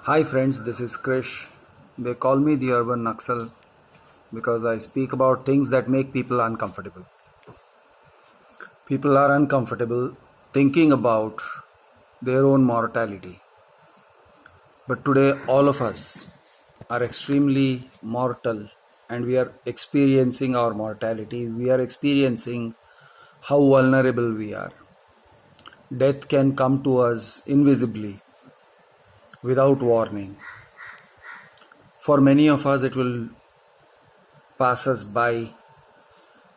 Hi friends, this is Krish. They call me the urban Naxal because I speak about things that make people uncomfortable. People are uncomfortable thinking about their own mortality. But today, all of us are extremely mortal and we are experiencing our mortality. We are experiencing how vulnerable we are. Death can come to us invisibly without warning. For many of us, it will pass us by.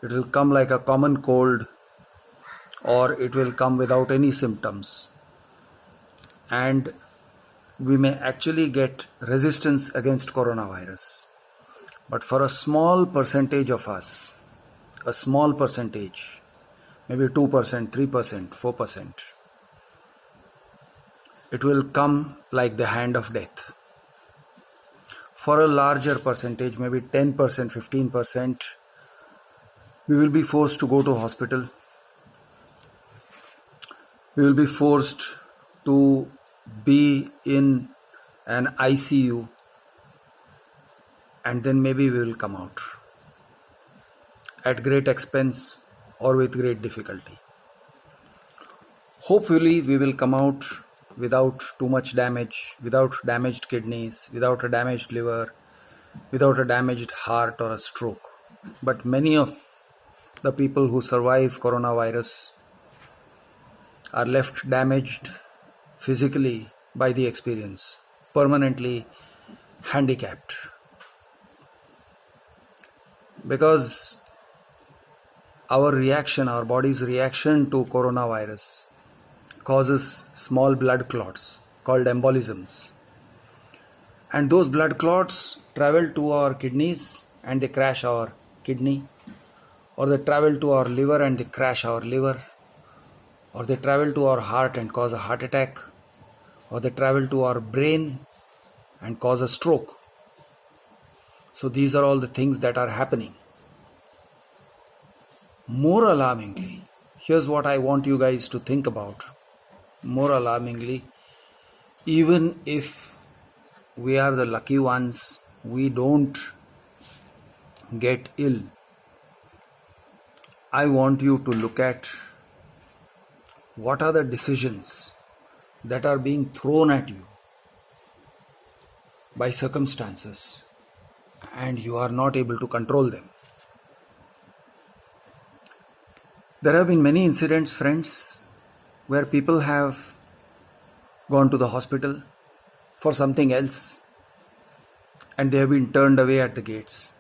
It will come like a common cold, or it will come without any symptoms. And we may actually get resistance against coronavirus. But for a small percentage of us, a small percentage, maybe 2%, 3%, 4%, it will come like the hand of death. For a larger percentage, maybe 10%, 15%, we will be forced to go to hospital. We will be forced to be in an ICU, and then maybe we will come out at great expense or with great difficulty. Hopefully, we will come out without too much damage, without damaged kidneys, without a damaged liver, without a damaged heart or a stroke. But many of the people who survive coronavirus are left damaged physically by the experience, permanently handicapped. Because our body's reaction to coronavirus causes small blood clots called embolisms. And those blood clots travel to our kidneys and they crash our kidney, or they travel to our liver and they crash our liver, or they travel to our heart and cause a heart attack, or they travel to our brain and cause a stroke. So these are all the things that are happening. More alarmingly, here's what I want you guys to think about. More alarmingly, even if we are the lucky ones, we don't get ill, I want you to look at what are the decisions that are being thrown at you by circumstances and you are not able to control them. There have been many incidents, friends, where people have gone to the hospital for something else and they have been turned away at the gates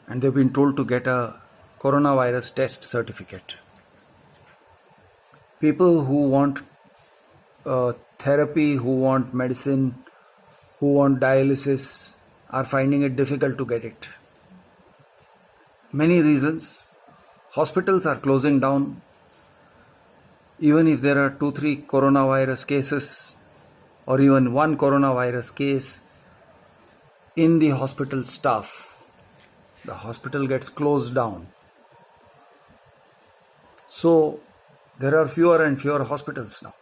and they've been told to get a coronavirus test certificate. People who want therapy, who want medicine, who want dialysis are finding it difficult to get it. Many reasons. Hospitals are closing down. Even if there are 2-3 coronavirus cases or even one coronavirus case in the hospital staff, the hospital gets closed down. So there are fewer and fewer hospitals now.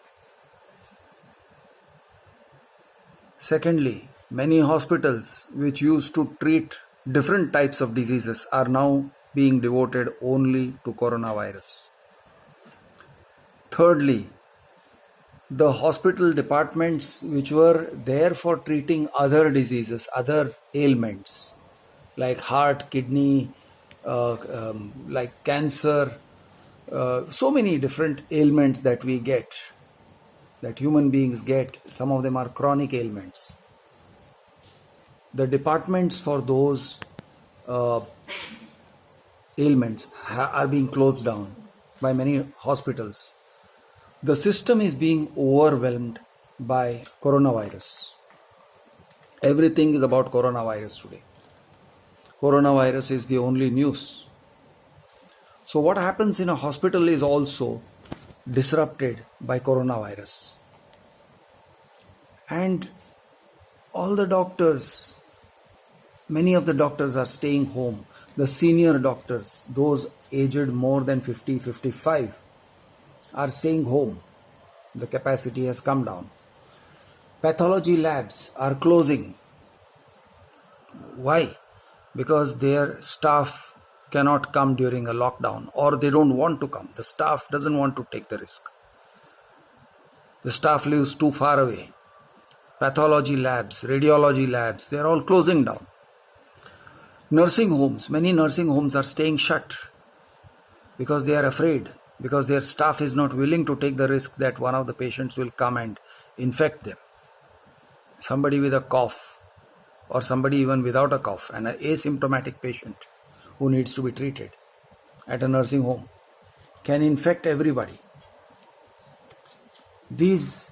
Secondly, many hospitals which used to treat different types of diseases are now being devoted only to coronavirus. Thirdly, the hospital departments which were there for treating other diseases, other ailments like heart, kidney, like cancer, so many different ailments that we get, that human beings get. Some of them are chronic ailments. The departments for those ailments are being closed down by many hospitals. The system is being overwhelmed by coronavirus. Everything is about coronavirus today. Coronavirus is the only news. So what happens in a hospital is also disrupted by coronavirus. And all the doctors, many of the doctors are staying home. The senior doctors, those aged more than 50, 55, are staying home. The capacity has come down. Pathology labs are closing. Why? Because their staff cannot come during a lockdown, or they don't want to come. The staff doesn't want to take the risk. The staff lives too far away. Pathology labs, radiology labs, they're all closing down. Nursing homes, many nursing homes are staying shut because they are afraid, because their staff is not willing to take the risk that one of the patients will come and infect them. Somebody with a cough, or somebody even without a cough, an asymptomatic patient who needs to be treated at a nursing home can infect everybody. These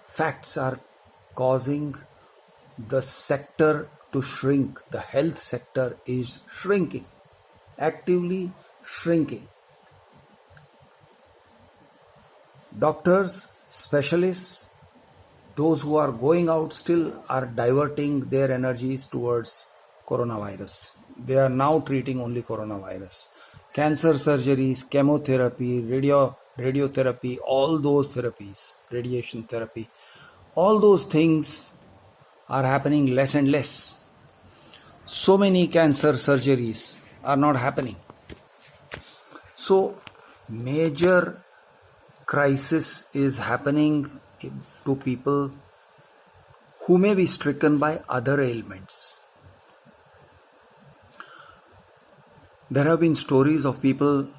facts are causing the sector to shrink. The health sector is shrinking, actively shrinking. Doctors, specialists, those who are going out still are diverting their energies towards coronavirus. They are now treating only coronavirus. Cancer surgeries, chemotherapy, radiotherapy, all those therapies, radiation therapy, all those things are happening less and less. So many cancer surgeries are not happening. So major crisis is happening to people who may be stricken by other ailments. There have been stories of people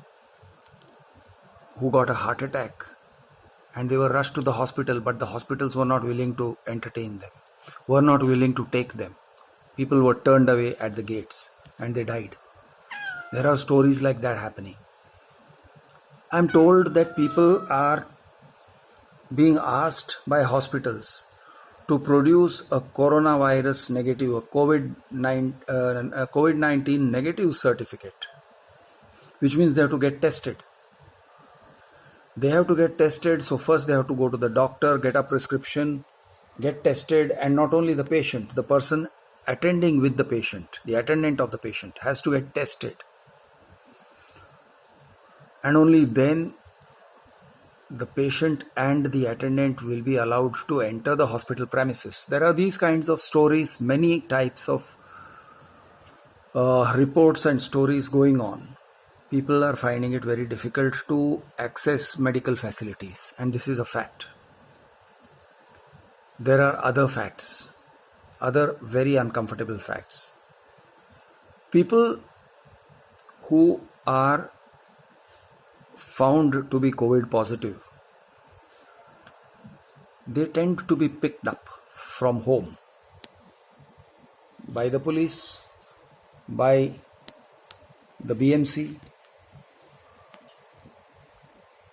who got a heart attack and they were rushed to the hospital, but the hospitals were not willing to entertain them, were not willing to take them. People were turned away at the gates and they died. There are stories like that happening. I'm told that people are being asked by hospitals to produce a coronavirus negative, a COVID-19 negative certificate, which means they have to get tested. They have to get tested, so first they have to go to the doctor, get a prescription, get tested, and not only the patient, the person attending with the patient, the attendant of the patient has to get tested. And only then the patient and the attendant will be allowed to enter the hospital premises. There are these kinds of stories, many types of reports and stories going on. People are finding it very difficult to access medical facilities, and this is a fact. There are other facts, other very uncomfortable facts. People who are found to be COVID positive, they tend to be picked up from home by the police, by the BMC,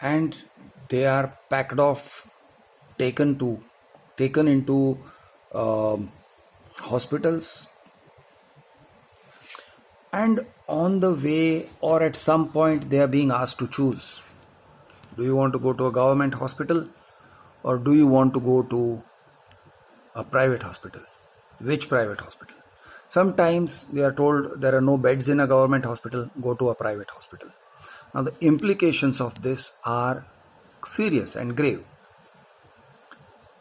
and they are packed off, taken into hospitals, and on the way or at some point they are being asked to choose. Do you want to go to a government hospital or do you want to go to a private hospital? Which private hospital? Sometimes they are told there are no beds in a government hospital, go to a private hospital. Now the implications of this are serious and grave.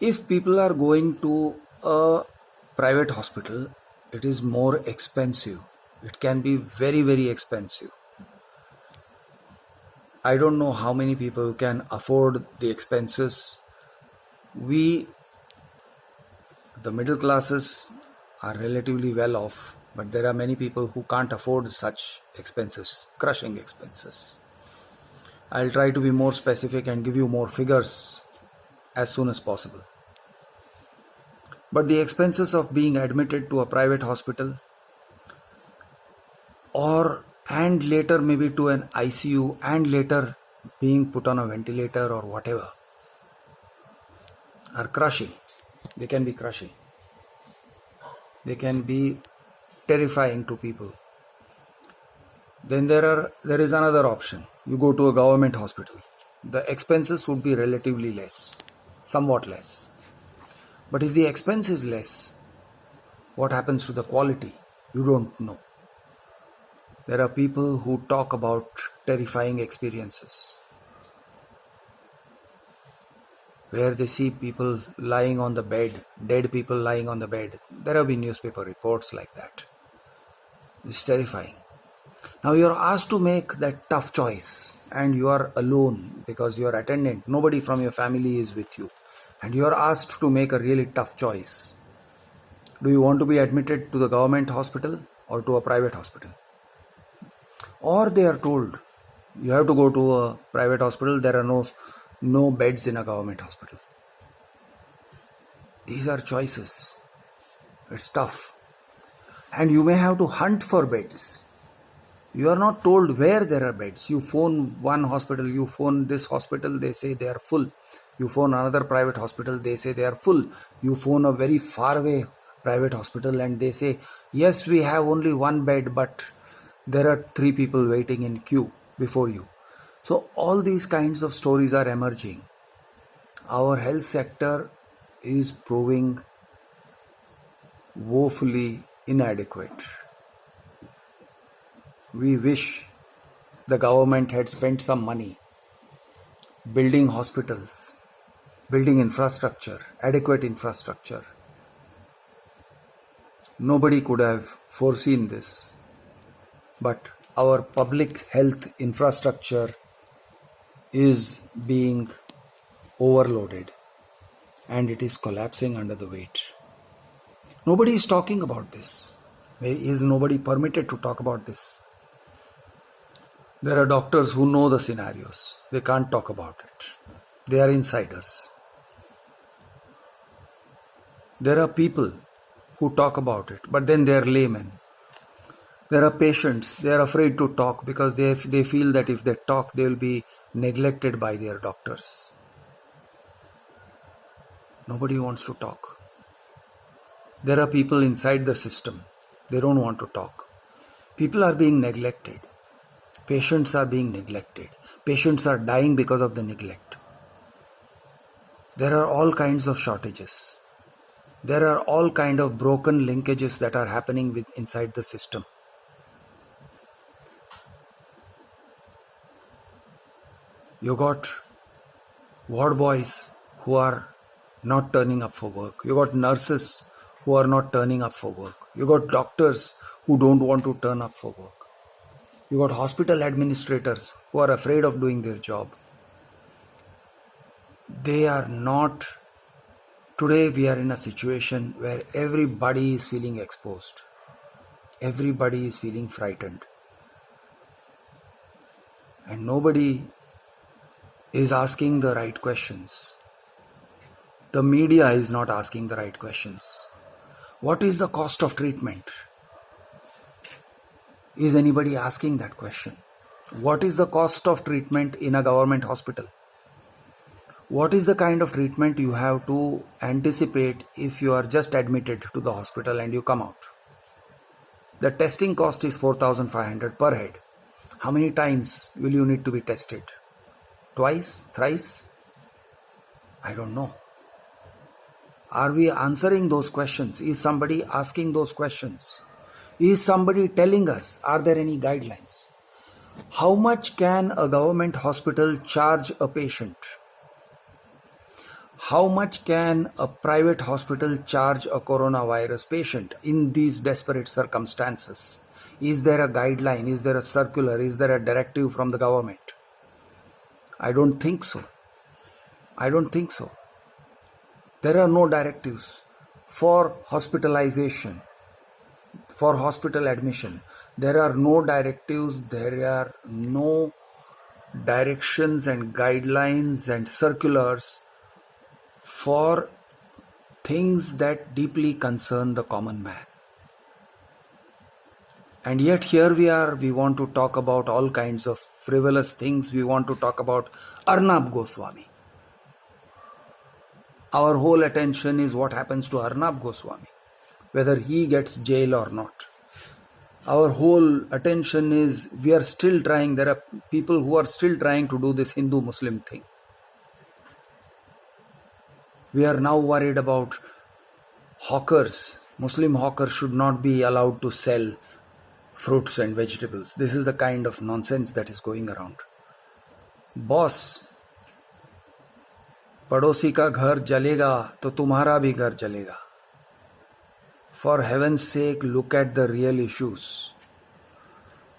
If people are going to a private hospital, it is more expensive. It can be very, very expensive. I don't know how many people can afford the expenses. We, the middle classes, are relatively well off, but there are many people who can't afford such expenses, crushing expenses. I'll try to be more specific and give you more figures as soon as possible. But the expenses of being admitted to a private hospital and later maybe to an ICU and later being put on a ventilator or whatever are crushing. They can be crushing. They can be terrifying to people. Then there is another option. You go to a government hospital. The expenses would be relatively less, somewhat less. But if the expense is less, what happens to the quality? You don't know. There are people who talk about terrifying experiences. where they see people lying on the bed, dead people lying on the bed. There have been newspaper reports like that. It's terrifying. Now you are asked to make that tough choice and you are alone because you are attendant. Nobody from your family is with you. And you are asked to make a really tough choice. Do you want to be admitted to the government hospital or to a private hospital? Or they are told, you have to go to a private hospital, there are no beds in a government hospital. These are choices. It's tough. And you may have to hunt for beds. You are not told where there are beds. You phone one hospital, you phone this hospital, they say they are full. You phone another private hospital, they say they are full. You phone a very far away private hospital and they say, yes, we have only one bed, but there are 3 people waiting in queue before you. So all these kinds of stories are emerging. Our health sector is proving woefully inadequate. We wish the government had spent some money building hospitals, building infrastructure, adequate infrastructure. Nobody could have foreseen this, but our public health infrastructure is being overloaded and it is collapsing under the weight. Nobody is talking about this. Is nobody permitted to talk about this? There are doctors who know the scenarios. They can't talk about it. They are insiders. There are people who talk about it, but then they are laymen. There are patients, they are afraid to talk because they feel that if they talk, they will be neglected by their doctors. Nobody wants to talk. There are people inside the system. They don't want to talk. People are being neglected. Patients are being neglected. Patients are dying because of the neglect. There are all kinds of shortages. There are all kinds of broken linkages that are happening inside the system. You got ward boys who are not turning up for work. You got nurses who are not turning up for work. You got doctors who don't want to turn up for work. You got hospital administrators who are afraid of doing their job. They are not. Today we are in a situation where everybody is feeling exposed. Everybody is feeling frightened. And nobody is asking the right questions. The media is not asking the right questions. What is the cost of treatment? Is anybody asking that question? What is the cost of treatment in a government hospital? What is the kind of treatment you have to anticipate if you are just admitted to the hospital and you come out? The testing cost is 4,500 per head. How many times will you need to be tested? Twice? Thrice? I don't know. Are we answering those questions? Is somebody asking those questions? Is somebody telling us? Are there any guidelines? How much can a government hospital charge a patient? How much can a private hospital charge a coronavirus patient in these desperate circumstances? Is there a guideline? Is there a circular? Is there a directive from the government? I don't think so. I don't think so. There are no directives for hospitalization, for hospital admission. There are no directives, there are no directions and guidelines and circulars for things that deeply concern the common man. And yet here we are, we want to talk about all kinds of frivolous things. We want to talk about Arnab Goswami. Our whole attention is what happens to Arnab Goswami, whether he gets jail or not. Our whole attention is, we are still trying, there are people who are still trying to do this Hindu-Muslim thing. We are now worried about hawkers. Muslim hawkers should not be allowed to sell fruits and vegetables. This is the kind of nonsense that is going around. Boss, पड़ोसी का घर जलेगा तो तुम्हारा भी घर जलेगा. For heaven's sake, look at the real issues.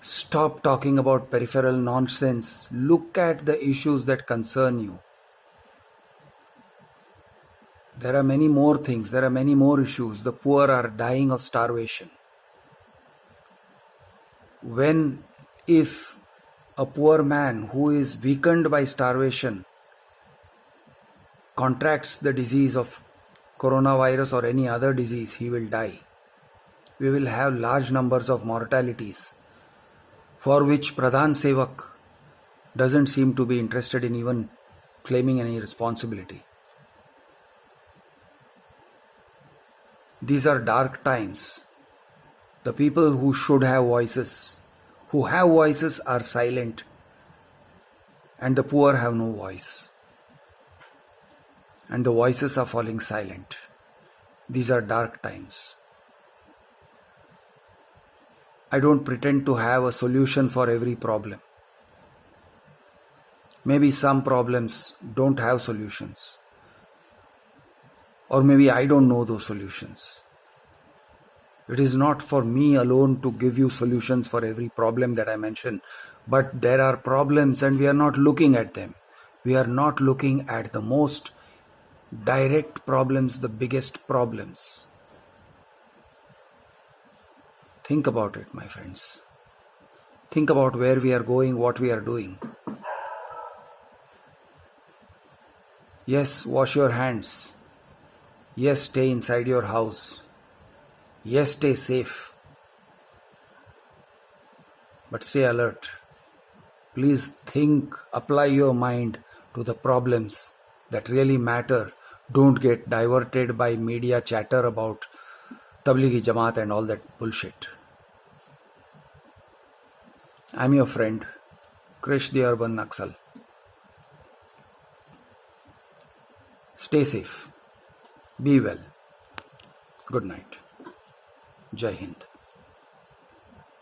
Stop talking about peripheral nonsense. Look at the issues that concern you. There are many more things, there are many more issues. The poor are dying of starvation. If a poor man who is weakened by starvation contracts the disease of coronavirus or any other disease, he will die. We will have large numbers of mortalities for which Pradhan Sevak doesn't seem to be interested in even claiming any responsibility. These are dark times. The people who should have voices, are silent, and the poor have no voice. And the voices are falling silent. These are dark times. I don't pretend to have a solution for every problem. Maybe some problems don't have solutions. Or maybe I don't know those solutions. It is not for me alone to give you solutions for every problem that I mention. But there are problems and we are not looking at them. We are not looking at the most direct problems, the biggest problems. Think about it, my friends. Think about where we are going, what we are doing. Yes, wash your hands. Yes, stay inside your house. Yes, stay safe. But stay alert. Please think, apply your mind to the problems that really matter. Don't get diverted by media chatter about Tablighi Jamaat and all that bullshit. I'm your friend, Krish the Urban Naxal. Stay safe. Be well. Good night. Jai Hind.